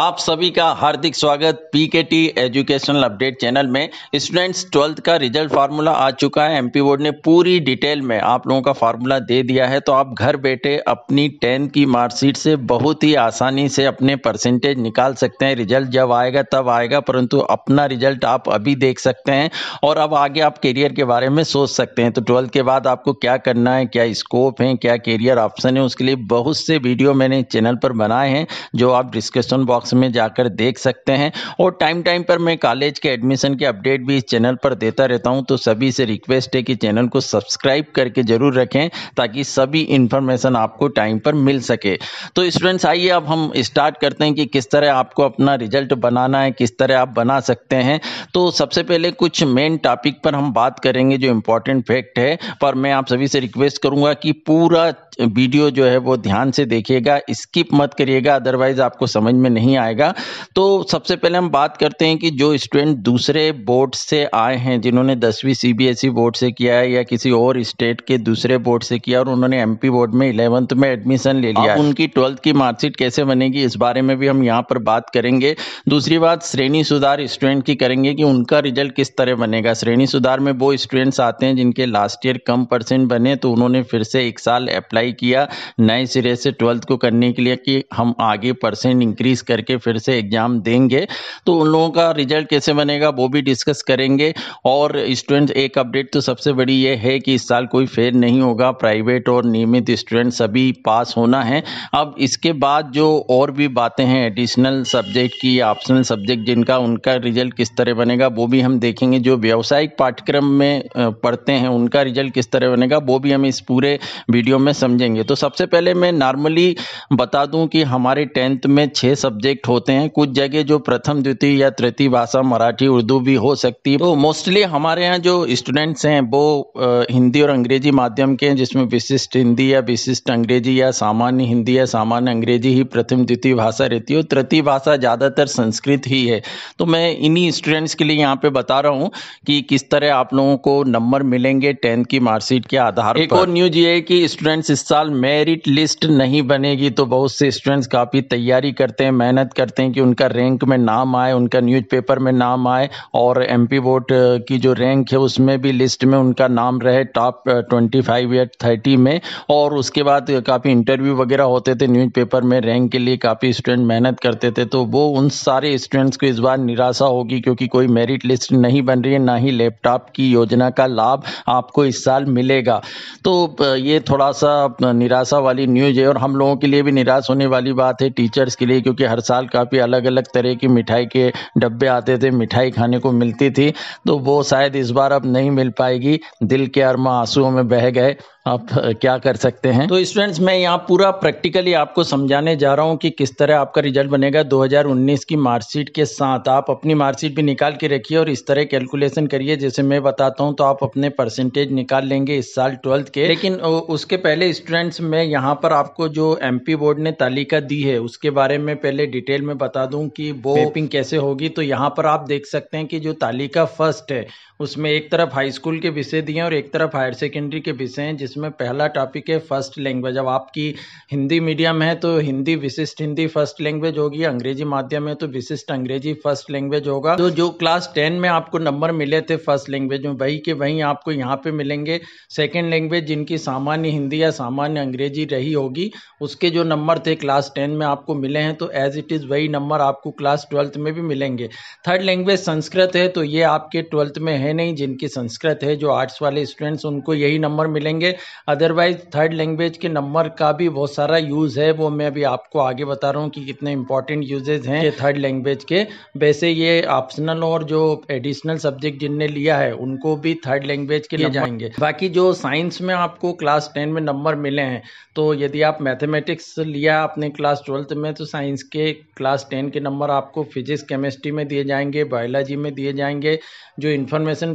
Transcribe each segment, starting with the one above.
आप सभी का हार्दिक स्वागत पीकेटी एजुकेशनल अपडेट चैनल में। स्टूडेंट्स 12th का रिजल्ट फार्मूला आ चुका है। एमपी बोर्ड ने पूरी डिटेल में आप लोगों का फार्मूला दे दिया है, तो आप घर बैठे अपनी 10th की मार्कशीट से बहुत ही आसानी से अपने परसेंटेज निकाल सकते हैं। रिजल्ट जब आएगा तब आएगा, परंतु अपना रिजल्ट आप अभी देख सकते हैं और अब आगे आप करियर के बारे में सोच सकते हैं। तो 12th के बाद आपको क्या करना है, क्या स्कोप है, क्या करियर ऑप्शन है, उसके लिए बहुत से वीडियो मैंने चैनल पर बनाए हैं जो आप डिस्कशन बॉक्स में जाकर देख सकते हैं। और टाइम टाइम पर मैं कॉलेज के एडमिशन के अपडेट भी इस चैनल पर देता रहता हूं, तो सभी से रिक्वेस्ट है कि चैनल को सब्सक्राइब करके जरूर रखें ताकि सभी इंफॉर्मेशन आपको टाइम पर मिल सके। तो स्टूडेंट्स आइए अब हम स्टार्ट करते हैं कि किस तरह आपको अपना रिजल्ट बनाना है, किस तरह आप बना सकते हैं। तो सबसे पहले कुछ मेन टॉपिक पर हम बात करेंगे जो इंपॉर्टेंट फैक्ट है, पर मैं आप सभी से रिक्वेस्ट करूंगा कि पूरा वीडियो जो है वो ध्यान से देखिएगा, स्किप मत करिएगा, अदरवाइज आपको समझ में नहीं आएगा। तो सबसे पहले हम बात करते हैं कि जो स्टूडेंट दूसरे बोर्ड से आए हैं, जिन्होंने 10वीं सीबीएसई बोर्ड से किया है या किसी और स्टेट के दूसरे बोर्ड से किया और उन्होंने एमपी बोर्ड में 11th में एडमिशन ले लिया, उनकी 12th की मार्कशीट कैसे बनेगी इस बारे में भी हम यहाँ पर बात करेंगे। दूसरी बात श्रेणी सुधार स्टूडेंट की करेंगे कि उनका रिजल्ट किस तरह बनेगा। श्रेणी सुधार में वो स्टूडेंट्स आते हैं जिनके लास्ट ईयर कम परसेंट बने, तो उन्होंने फिर से एक साल अप्लाई किया नए सिरे से 12th को करने के लिए कि हम आगे परसेंट इंक्रीज करके फिर से एग्जाम देंगे। तो उन लोगों का रिजल्ट कैसे बनेगा वो भी डिस्कस करेंगे। और स्टूडेंट्स एक अपडेट तो सबसे बड़ी ये है कि इस साल कोई फेल नहीं होगा, प्राइवेट और नियमित स्टूडेंट सभी पास होना है। अब इसके बाद जो और भी बातें हैं एडिशनल सब्जेक्ट की, ऑप्शनल सब्जेक्ट जिनका, उनका रिजल्ट किस तरह बनेगा वो भी हम देखेंगे। जो व्यावसायिक पाठ्यक्रम में पढ़ते हैं उनका रिजल्ट किस तरह बनेगा वो भी हम इस पूरे वीडियो में समझेंगे। तो सबसे पहले मैं नॉर्मली बता दूं कि हमारे 10th में 6 सब्जेक्ट होते हैं। कुछ जगह जो प्रथम द्वितीय या तृतीय भाषा मराठी उर्दू भी हो सकती है। तो मोस्टली हमारे यहाँ जो स्टूडेंट्स हैं वो हिंदी और अंग्रेजी माध्यम के हैं, जिसमें विशिष्ट हिंदी या विशिष्ट अंग्रेजी या सामान्य हिंदी या सामान्य अंग्रेजी ही प्रथम द्वितीय भाषा रहती है। तृतीय भाषा ज़्यादातर संस्कृत ही है। तो मैं इन्हीं स्टूडेंट्स के लिए यहाँ पे बता रहा हूँ कि किस तरह आप लोगों को नंबर मिलेंगे 10th की मार्कशीट के आधार पर। एक और न्यूज ये है कि स्टूडेंट्स इस साल मेरिट लिस्ट नहीं बनेगी, तो बहुत से स्टूडेंट्स काफ़ी तैयारी करते हैं, मेहनत करते हैं कि उनका रैंक में नाम आए, उनका न्यूज़पेपर में नाम आए और एमपी बोर्ड की जो रैंक है उसमें भी लिस्ट में उनका नाम रहे टॉप 25 या 30 में। और उसके बाद काफ़ी इंटरव्यू वगैरह होते थे न्यूज़पेपर में, रैंक के लिए काफ़ी स्टूडेंट मेहनत करते थे। तो वो उन सारे स्टूडेंट्स को इस बार निराशा होगी क्योंकि कोई मेरिट लिस्ट नहीं बन रही है, ना ही लैपटॉप की योजना का लाभ आपको इस साल मिलेगा। तो ये थोड़ा सा निराशा वाली न्यूज है और हम लोगों के लिए भी निराश होने वाली बात है, टीचर्स के लिए, क्योंकि हर साल काफ़ी अलग अलग तरह की मिठाई के डब्बे आते थे, मिठाई खाने को मिलती थी, तो वो शायद इस बार अब नहीं मिल पाएगी। दिल के अरमा आंसुओं में बह गए, आप क्या कर सकते हैं। तो स्टूडेंट्स मैं यहाँ पूरा प्रैक्टिकली आपको समझाने जा रहा हूँ कि किस तरह आपका रिजल्ट बनेगा 2019 की मार्कशीट के साथ। आप अपनी मार्कशीट भी निकाल के रखिए और इस तरह कैलकुलेशन करिए जैसे मैं बताता हूँ, तो आप अपने परसेंटेज निकाल लेंगे इस साल 12th के। लेकिन उसके पहले स्टूडेंट्स मैं यहाँ पर आपको जो एमपी बोर्ड ने तालिका दी है उसके बारे में पहले डिटेल में बता दूं कि वो मैपिंग कैसे होगी। तो यहाँ पर आप देख सकते हैं कि जो तालिका फर्स्ट है उसमें एक तरफ हाई स्कूल के विषय दिए हैं और एक तरफ हायर सेकेंडरी के विषय हैं, जिसमें पहला टॉपिक है फर्स्ट लैंग्वेज। अब आपकी हिंदी मीडियम है तो हिंदी विशिष्ट हिंदी फर्स्ट लैंग्वेज होगी, अंग्रेजी माध्यम है तो विशिष्ट अंग्रेजी फर्स्ट लैंग्वेज होगा। तो जो क्लास 10 में आपको नंबर मिले थे फर्स्ट लैंग्वेज में, वही के वहीं आपको यहाँ पे मिलेंगे। सेकेंड लैंग्वेज जिनकी सामान्य हिंदी या सामान्य अंग्रेजी रही होगी, उसके जो नंबर थे क्लास 10 में आपको मिले हैं, तो एज इट इज़ वही नंबर आपको क्लास 12th में भी मिलेंगे। थर्ड लैंग्वेज संस्कृत है, तो ये आपके 12th में है नहीं, जिनकी संस्कृत है जो आर्ट्स वाले स्टूडेंट्स उनको यही नंबर मिलेंगे। अदरवाइज थर्ड लैंग्वेज के नंबर का भी बहुत सारा यूज है, वो मैं अभी आपको आगे बता रहा हूँ कि कितने इंपॉर्टेंट यूजेज हैं थर्ड लैंग्वेज के। वैसे ये ऑप्शनल और जो एडिशनल सब्जेक्ट जिनने लिया है उनको भी थर्ड लैंग्वेज के लिए जाएंगे। बाकी जो साइंस में आपको क्लास 10 में नंबर मिले हैं, तो यदि आप मैथमेटिक्स लिया अपने क्लास 12th में, तो साइंस के क्लास 10 के नंबर आपको फिजिक्स केमिस्ट्री में दिए जाएंगे, बायोलॉजी में दिए जाएंगे। जो इन्फॉर्मेशन एजुकेशन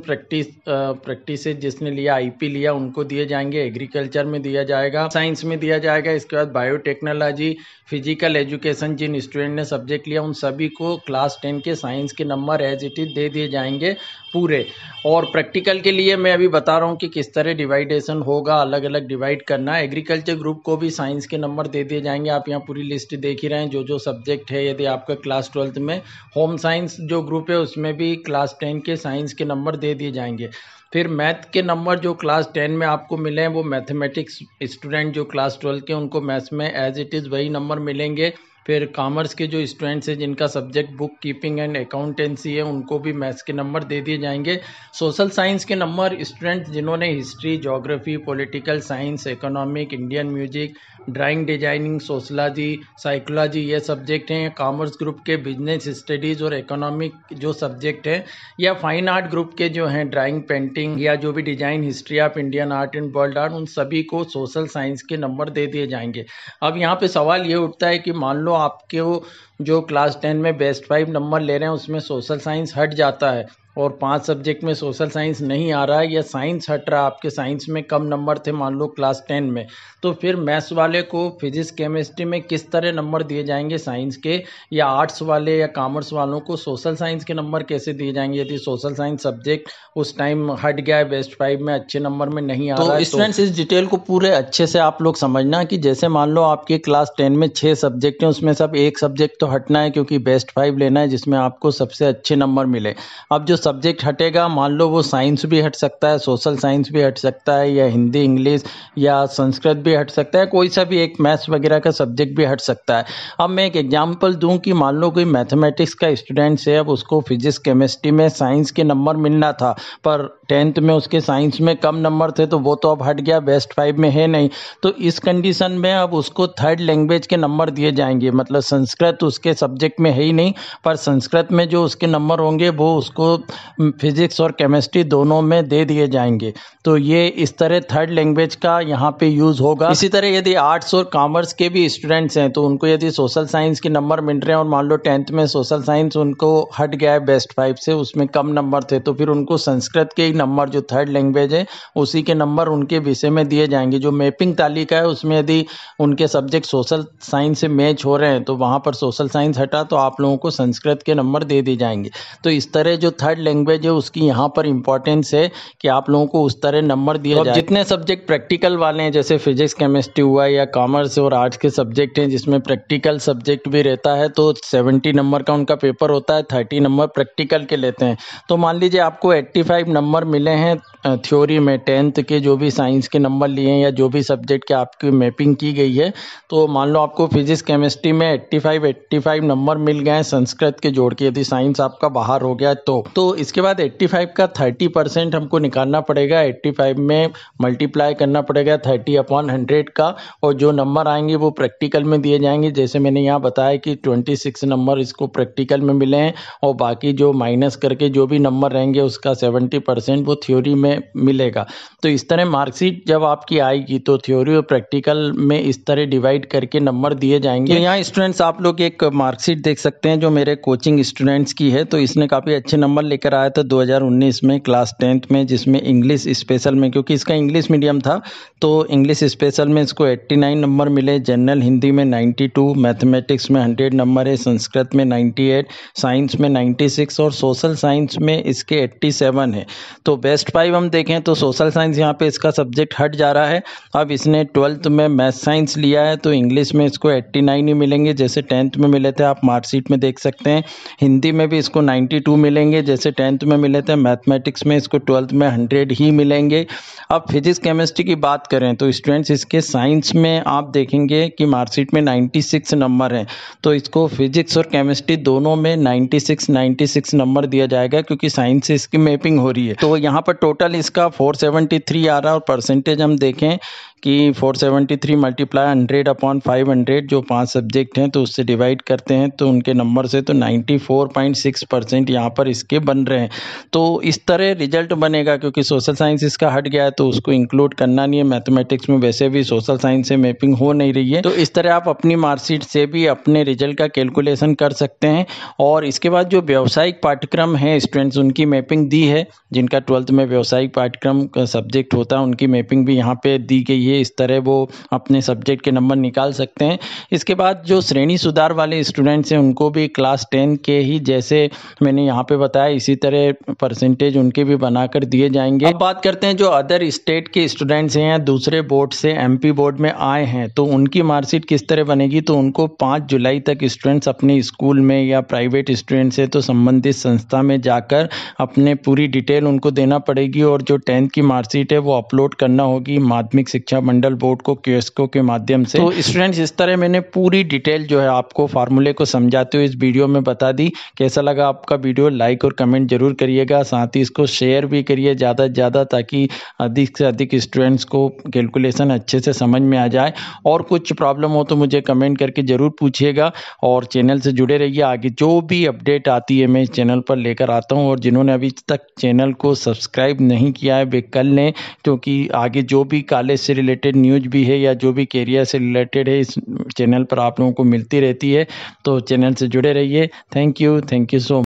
प्रैक्टिस जिसने लिया, आईपी लिया, उनको दिए जाएंगे। एग्रीकल्चर में दिया जाएगा, साइंस में दिया जाएगा। इसके बाद बायोटेक्नोलॉजी, फिजिकल एजुकेशन जिन स्टूडेंट ने सब्जेक्ट लिया उन सभी को क्लास 10 के साइंस के नंबर एज इट इज दे दिए जाएंगे पूरे। और प्रैक्टिकल के लिए मैं अभी बता रहा हूँ कि किस तरह डिवाइडेशन होगा, अलग अलग डिवाइड करना है। एग्रीकल्चर ग्रुप को भी साइंस के नंबर दे दिए जाएंगे। आप यहाँ पूरी लिस्ट देख ही रहे हैं, जो जो सब्जेक्ट है। यदि आपका क्लास 12th में होम साइंस जो ग्रुप है उसमें भी क्लास 10 के साइंस के नंबर दे दिए जाएंगे। फिर मैथ के नंबर जो क्लास 10 में आपको मिले हैं वो मैथमेटिक्स स्टूडेंट जो क्लास 12 के, उनको मैथ्स में एज इट इज़ वही नंबर मिलेंगे। फिर कॉमर्स के जो स्टूडेंट्स हैं जिनका subject book keeping and accountancy है, उनको भी मैथ्स के नंबर दे दिए जाएंगे। सोशल साइंस के नंबर स्टूडेंट्स जिन्होंने history, geography, political science, economic, Indian music, drawing designing, sociology, psychology ये सब्जेक्ट हैं। कॉमर्स ग्रुप के बिजनेस स्टडीज़ और इकोनॉमिक जो सब्जेक्ट हैं, या फाइन आर्ट ग्रुप के जो हैं ड्राइंग, पेंटिंग या जो भी design, history of Indian art and world art, उन सभी को सोशल साइंस के नंबर दे दिए जाएंगे। अब यहाँ पे सवाल ये उठता है कि मान लो आपके जो क्लास 10 में बेस्ट 5 नंबर ले रहे हैं उसमें सोशल साइंस हट जाता है और 5 सब्जेक्ट में सोशल साइंस नहीं आ रहा है, या साइंस हट रहा है, आपके साइंस में कम नंबर थे मान लो क्लास 10 में, तो फिर मैथ्स वाले को फिजिक्स केमिस्ट्री में किस तरह नंबर दिए जाएंगे साइंस के, या आर्ट्स वाले या कॉमर्स वालों को सोशल साइंस के नंबर कैसे दिए जाएंगे यदि सोशल साइंस सब्जेक्ट उस टाइम हट गया है, बेस्ट 5 में अच्छे नंबर में नहीं आ रहा है। स्टूडेंट्स इस डिटेल को पूरे अच्छे से आप लोग समझना कि जैसे मान लो आपके क्लास 10 में 6 सब्जेक्ट हैं, उसमें सब एक सब्जेक्ट तो हटना है क्योंकि बेस्ट 5 लेना है जिसमें आपको सबसे अच्छे नंबर मिले। अब जो सब्जेक्ट हटेगा मान लो वो साइंस भी हट सकता है, सोशल साइंस भी हट सकता है, या हिंदी, इंग्लिश या संस्कृत भी हट सकता है, कोई सा भी एक मैथ्स वगैरह का सब्जेक्ट भी हट सकता है। अब मैं एक एग्जांपल दूं कि मान लो कोई मैथमेटिक्स का स्टूडेंट है, अब उसको फिजिक्स केमिस्ट्री में साइंस के नंबर मिलना था पर 10th में उसके साइंस में कम नंबर थे तो वो तो अब हट गया, बेस्ट 5 में है नहीं। तो इस कंडीशन में अब उसको थर्ड लैंग्वेज के नंबर दिए जाएंगे, मतलब संस्कृत उसके सब्जेक्ट में है ही नहीं, पर संस्कृत में जो उसके नंबर होंगे वो उसको फिजिक्स और केमिस्ट्री दोनों में दे दिए जाएंगे। तो ये इस तरह थर्ड लैंग्वेज का यहाँ पे यूज़ होगा। इसी तरह यदि आर्ट्स और कॉमर्स के भी स्टूडेंट्स हैं तो उनको यदि सोशल साइंस के नंबर मिल रहे हैं और मान लो 10th में सोशल साइंस उनको हट गया है बेस्ट 5 से, उसमें कम नंबर थे, तो फिर उनको संस्कृत के ही नंबर जो थर्ड लैंग्वेज है उसी के नंबर उनके विषय में दिए जाएंगे। जो मैपिंग तालिका है उसमें यदि उनके सब्जेक्ट सोशल साइंस से मैच हो रहे हैं तो वहाँ पर सोशल साइंस हटा तो आप लोगों को संस्कृत के नंबर दे दिए जाएंगे। तो इस तरह जो थर्ड लैंग्वेज है उसकी यहाँ पर इंपॉर्टेंस है कि आप लोगों को उस तरह नंबर दिया जाए। जितने सब्जेक्ट प्रैक्टिकल वाले हैं जैसे फिजिक्स केमिस्ट्री हुआ या कॉमर्स और आर्ट्स के सब्जेक्ट हैं जिसमें प्रैक्टिकल सब्जेक्ट भी रहता है तो 70 नंबर का उनका पेपर होता है, 30 नंबर प्रैक्टिकल के लेते हैं। तो मान लीजिए आपको 85 नंबर मिले हैं थ्योरी में, 10th के जो भी साइंस के नंबर लिए हैं या जो भी सब्जेक्ट के आपकी मैपिंग की गई है, तो मान लो आपको फिजिक्स केमिस्ट्री में 85 नंबर मिल गए हैं संस्कृत के जोड़ के, यदि साइंस आपका बाहर हो गया तो इसके बाद 85 का 30% हमको निकालना पड़ेगा। 85 में मल्टीप्लाई करना पड़ेगा 30/100 का, और जो नंबर आएंगे वो प्रैक्टिकल में दिए जाएंगे। जैसे मैंने यहाँ बताया कि 26 नंबर इसको प्रैक्टिकल में मिले हैं और बाकी जो माइनस करके जो भी नंबर रहेंगे उसका 70% वो थ्योरी में मिलेगा। तो इस तरह मार्कशीट जब आपकी आएगी तो थ्योरी और प्रैक्टिकल में इस तरह डिवाइड करके नंबर दिए जाएंगे। तो यहाँ स्टूडेंट्स आप लोग एक मार्कशीट देख सकते हैं जो मेरे कोचिंग स्टूडेंट्स की है, तो इसने काफ़ी अच्छे नंबर लेकर आया था 2019 में क्लास 10th में, जिसमें इंग्लिश स्पेशल में, क्योंकि इसका इंग्लिश मीडियम था तो इंग्लिश स्पेशल में इसको 89 नंबर मिले, जनरल हिंदी में 92, मैथमेटिक्स में 100 नंबर है, संस्कृत में 98, साइंस में 96 और सोशल साइंस में इसके 87 है। तो बेस्ट 5 हम देखें तो सोशल साइंस यहाँ पे इसका सब्जेक्ट हट जा रहा है। अब इसने 12th में मैथ साइंस लिया है तो इंग्लिश में इसको 89 ही मिलेंगे जैसे 10th में मिले थे, आप मार्कशीट में देख सकते हैं। हिंदी में भी इसको 92 मिलेंगे जैसे 10th में मिले थे। मैथमेटिक्स में इसको 12th में 100 ही मिलेंगे। अब फिजिक्स केमिस्ट्री की बात करें तो स्टूडेंट्स इसके साइंस में आप देखेंगे कि मार्कशीट में 96 नंबर हैं, तो इसको फिजिक्स और केमिस्ट्री दोनों में 96 नंबर दिया जाएगा क्योंकि साइंस से इसकी मैपिंग हो रही है। तो यहाँ पर टोटल इसका 473 आ रहा है और परसेंटेज हम देखें कि 473 मल्टीप्लाई 100/500 जो 5 सब्जेक्ट हैं तो उससे डिवाइड करते हैं तो उनके नंबर से तो 94.6% यहाँ पर इसके बन रहे हैं। तो इस तरह रिजल्ट बनेगा, क्योंकि सोशल साइंस इसका हट गया है तो उसको इंक्लूड करना नहीं है। मैथमेटिक्स में वैसे भी सोशल साइंस से मैपिंग हो नहीं रही है, तो इस तरह आप अपनी मार्कशीट से भी अपने रिजल्ट का कैलकुलेशन कर सकते हैं। और इसके बाद जो व्यावसायिक पाठ्यक्रम है स्टूडेंट्स, उनकी मैपिंग दी है। जिनका 12th में व्यावसायिक पाठ्यक्रम का सब्जेक्ट होता है उनकी मैपिंग भी यहाँ पे दी गई है। इस तरह वो अपने सब्जेक्ट के नंबर निकाल सकते हैं। इसके बाद जो श्रेणी सुधार वाले स्टूडेंट्स हैं उनको भी क्लास 10 के ही जैसे मैंने यहाँ पे बताया इसी तरह परसेंटेज उनके भी बनाकर दिए जाएंगे। अब बात करते हैं जो अदर स्टेट के स्टूडेंट्स हैं या दूसरे बोर्ड से एमपी बोर्ड में आए हैं तो उनकी मार्कशीट किस तरह बनेगी। तो उनको 5 जुलाई तक स्टूडेंट्स अपने स्कूल में या प्राइवेट स्टूडेंट्स है तो संबंधित संस्था में जाकर अपने पूरी डिटेल उनको देना पड़ेगी। और जो 10th की मार्कशीट है वो अपलोड करना होगी माध्यमिक शिक्षा मंडल बोर्ड को क्यूएसको के माध्यम से। तो स्टूडेंट्स इस तरह मैंने पूरी डिटेल जो है आपको फार्मूले को समझाते हुए इस वीडियो में बता दी। कैसा लगा आपका वीडियो, लाइक और कमेंट जरूर करिएगा। साथ ही इसको शेयर भी करिए ज़्यादा से ज़्यादा, ताकि अधिक से अधिक स्टूडेंट्स को कैलकुलेशन अच्छे से समझ में आ जाए। और कुछ प्रॉब्लम हो तो मुझे कमेंट करके ज़रूर पूछिएगा और चैनल से जुड़े रहिए। आगे जो भी अपडेट आती है मैं इस चैनल पर लेकर आता हूँ। और जिन्होंने अभी तक चैनल को सब्सक्राइब नहीं किया है वे कर लें, क्योंकि आगे जो भी कॉलेज से रिलेटेड न्यूज़ भी है या जो भी कैरियर से रिलेटेड है इस चैनल पर आप लोगों को मिलती रहती है। तो चैनल से जुड़े रहिए। Thank you so much.